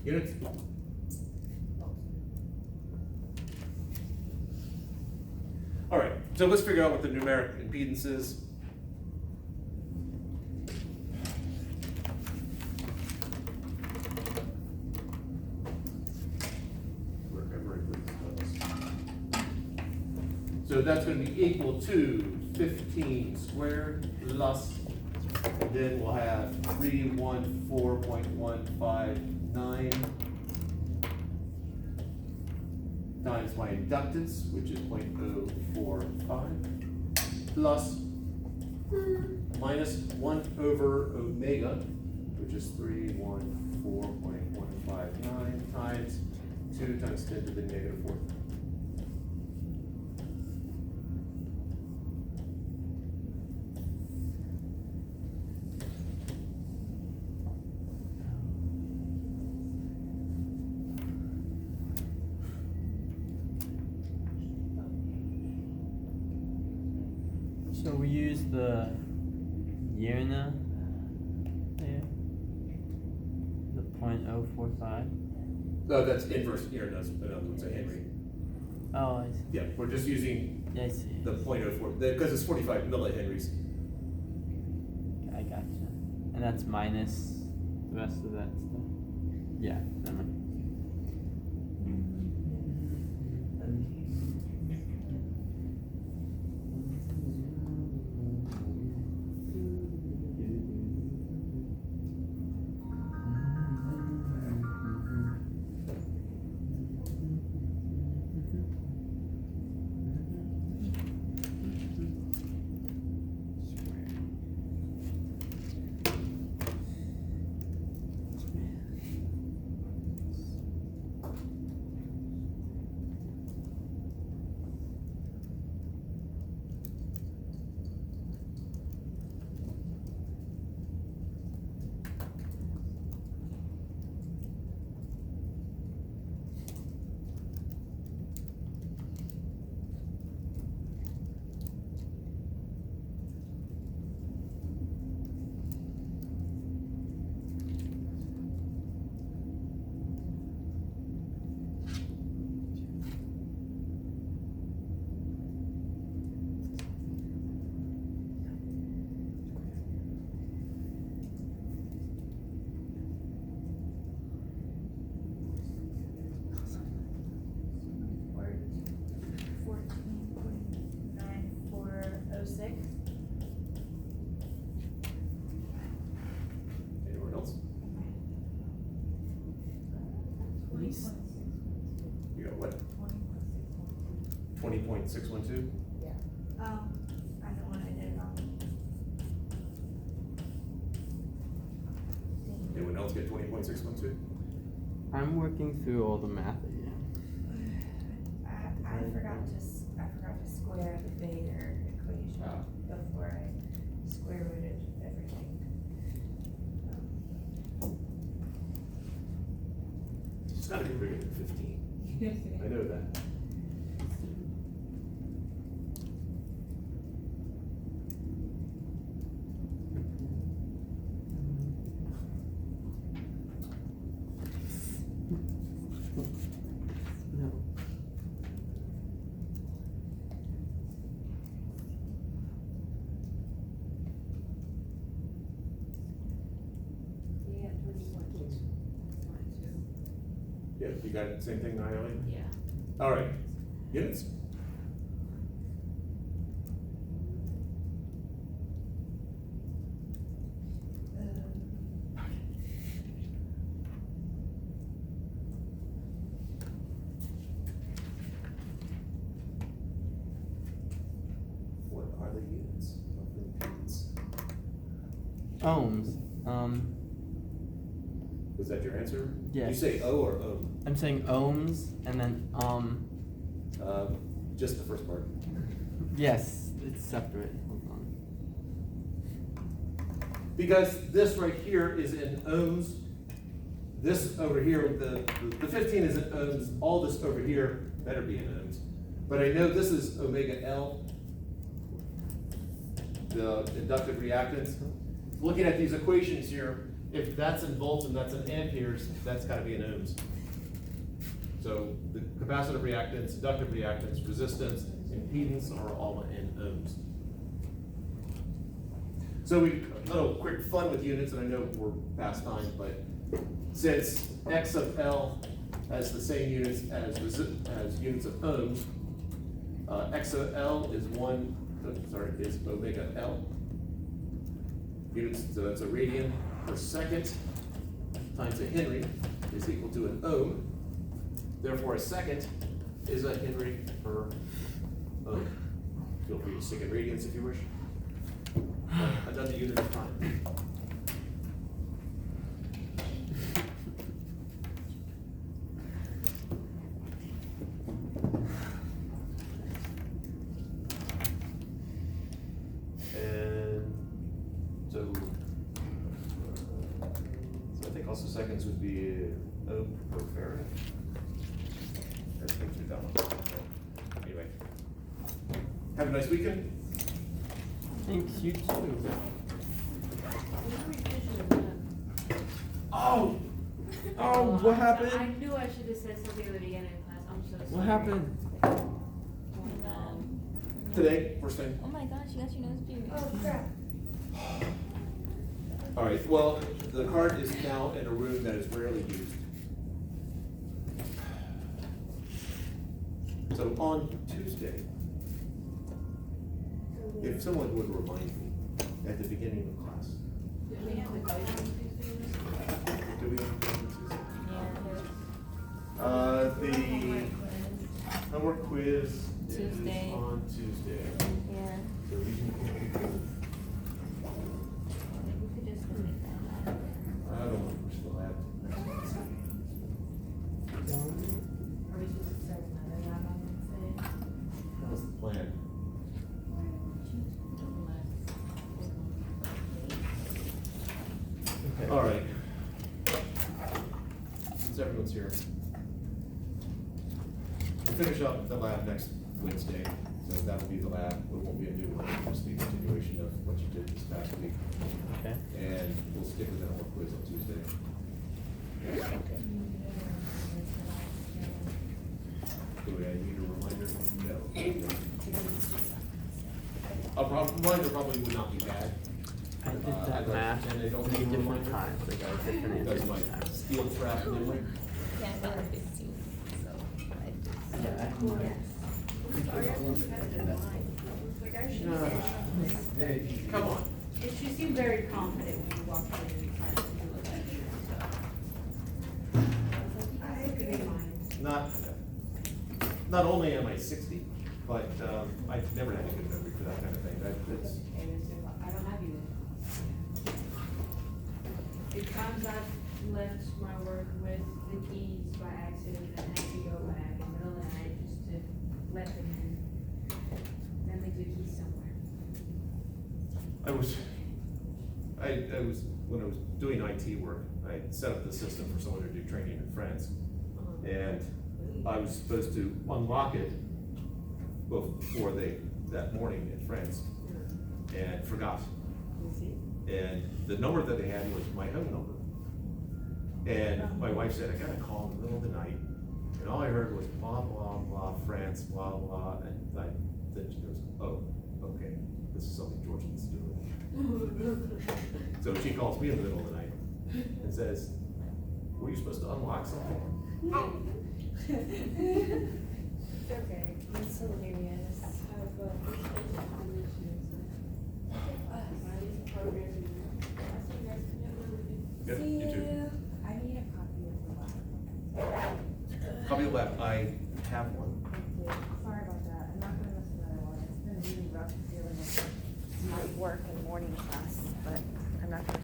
Units? All right, so let's figure out what the numeric impedance is. So that's going to be equal to 15 squared plus, and then we'll have 314.159 times my inductance, which is 0.045, plus minus 1 over omega, which is 314.159 times 2 times 10 to the negative 4. So we use the unit there, the 0.045. No, that's inverse here, that's another one's a Henry. Oh, I see. Yeah, we're just using Yeah, I see. the 0.04, because it's 45 millihenries. I gotcha. And that's minus the rest of that stuff. Yeah, never mind. Anyone else? You got what? 20.612? Yeah. I know what I did wrong. Anyone else get 20.612? I'm working through all the math again. I forgot to square the Bader equation Ah. before I square rooted everything. It's gotta be bigger than 15. I know that. No. Yeah, you got it, same thing, Naomi? Yeah. All right, units? What are the units of the impedance? Ohms. Was that your answer? Yes. You say O or ohm? I'm saying ohms and then Just the first part. yes, it's separate. Hold on. Because this right here is in ohms. This over here, the 15 is in ohms. All this over here better be in ohms. But I know this is omega L, the inductive reactance. Looking at these equations here, if that's in volts and that's in amperes, that's gotta be in ohms. So the capacitive reactance, inductive reactance, resistance, impedance are all in ohms. So a little quick fun with units, and I know we're past time, but since X of L has the same units as units of ohms, X of L is is omega L. Units, so that's a radian per second times a Henry is equal to an ohm. Therefore, a second is a Henry per ohm. Feel free to stick in radians if you wish. I've done the unit of time. And so I think also seconds would be ohm per farad. I think you're done. Anyway, have a nice weekend. Thanks, you too. Oh, What happened? I knew I should have said something at the beginning of class. I'm so sorry. What happened? today, first thing. Oh my gosh, you got your nose pierced. Oh crap. All right, well, the card is now in a room that is rarely used. So on Tuesday, if someone would remind me at the beginning of class, Did we have a quiz on Tuesday? do we have a quiz on Tuesday? The homework quiz Tuesday. is on Tuesday. Yeah. So we can, We could just go make that happen. I don't want to push the lab. Are we supposed to start another lab on Wednesday? That was the plan. All right. Since everyone's here, we'll finish up the lab next Wednesday. So that will be the lab. It won't be a new one. It'll just be a continuation of what you did this past week. Okay. And we'll stick with the homework quiz on Tuesday. Do I need a reminder? No. Reminder probably would not be bad. I did I'd that like to math pretend I don't three need a different reminder. times. I got different answers That's my each time. steel trap memory. Yeah, I got a 15, so I just. Yeah, Come on. She seemed very confident when you walked in and tried to do it like I agree. Not only am I 60, but I've never had a good memory for that kind of thing. That's I don't have you. The times I've left my work with the keys by accident and had to go back in the middle of the night just to let them in. Then leave the keys somewhere. I was when I was doing IT work, I set up the system for someone to do training in France, and I was supposed to unlock it before that morning in France, and forgot. And the number that they had was my home number. And my wife said, I got a call in the middle of the night, and all I heard was blah, blah, blah, France, blah, blah, and then she goes, oh, okay, this is something George needs to do. So she calls me in the middle of the night and says, were you supposed to unlock something? It's okay. It's hilarious. Good, See you too. you. I need a copy of the lab. Copy of the lab, I have one. Thank you. Sorry about that. I'm not gonna miss another one. It's been really rough dealing with my work and morning class, but I'm not gonna.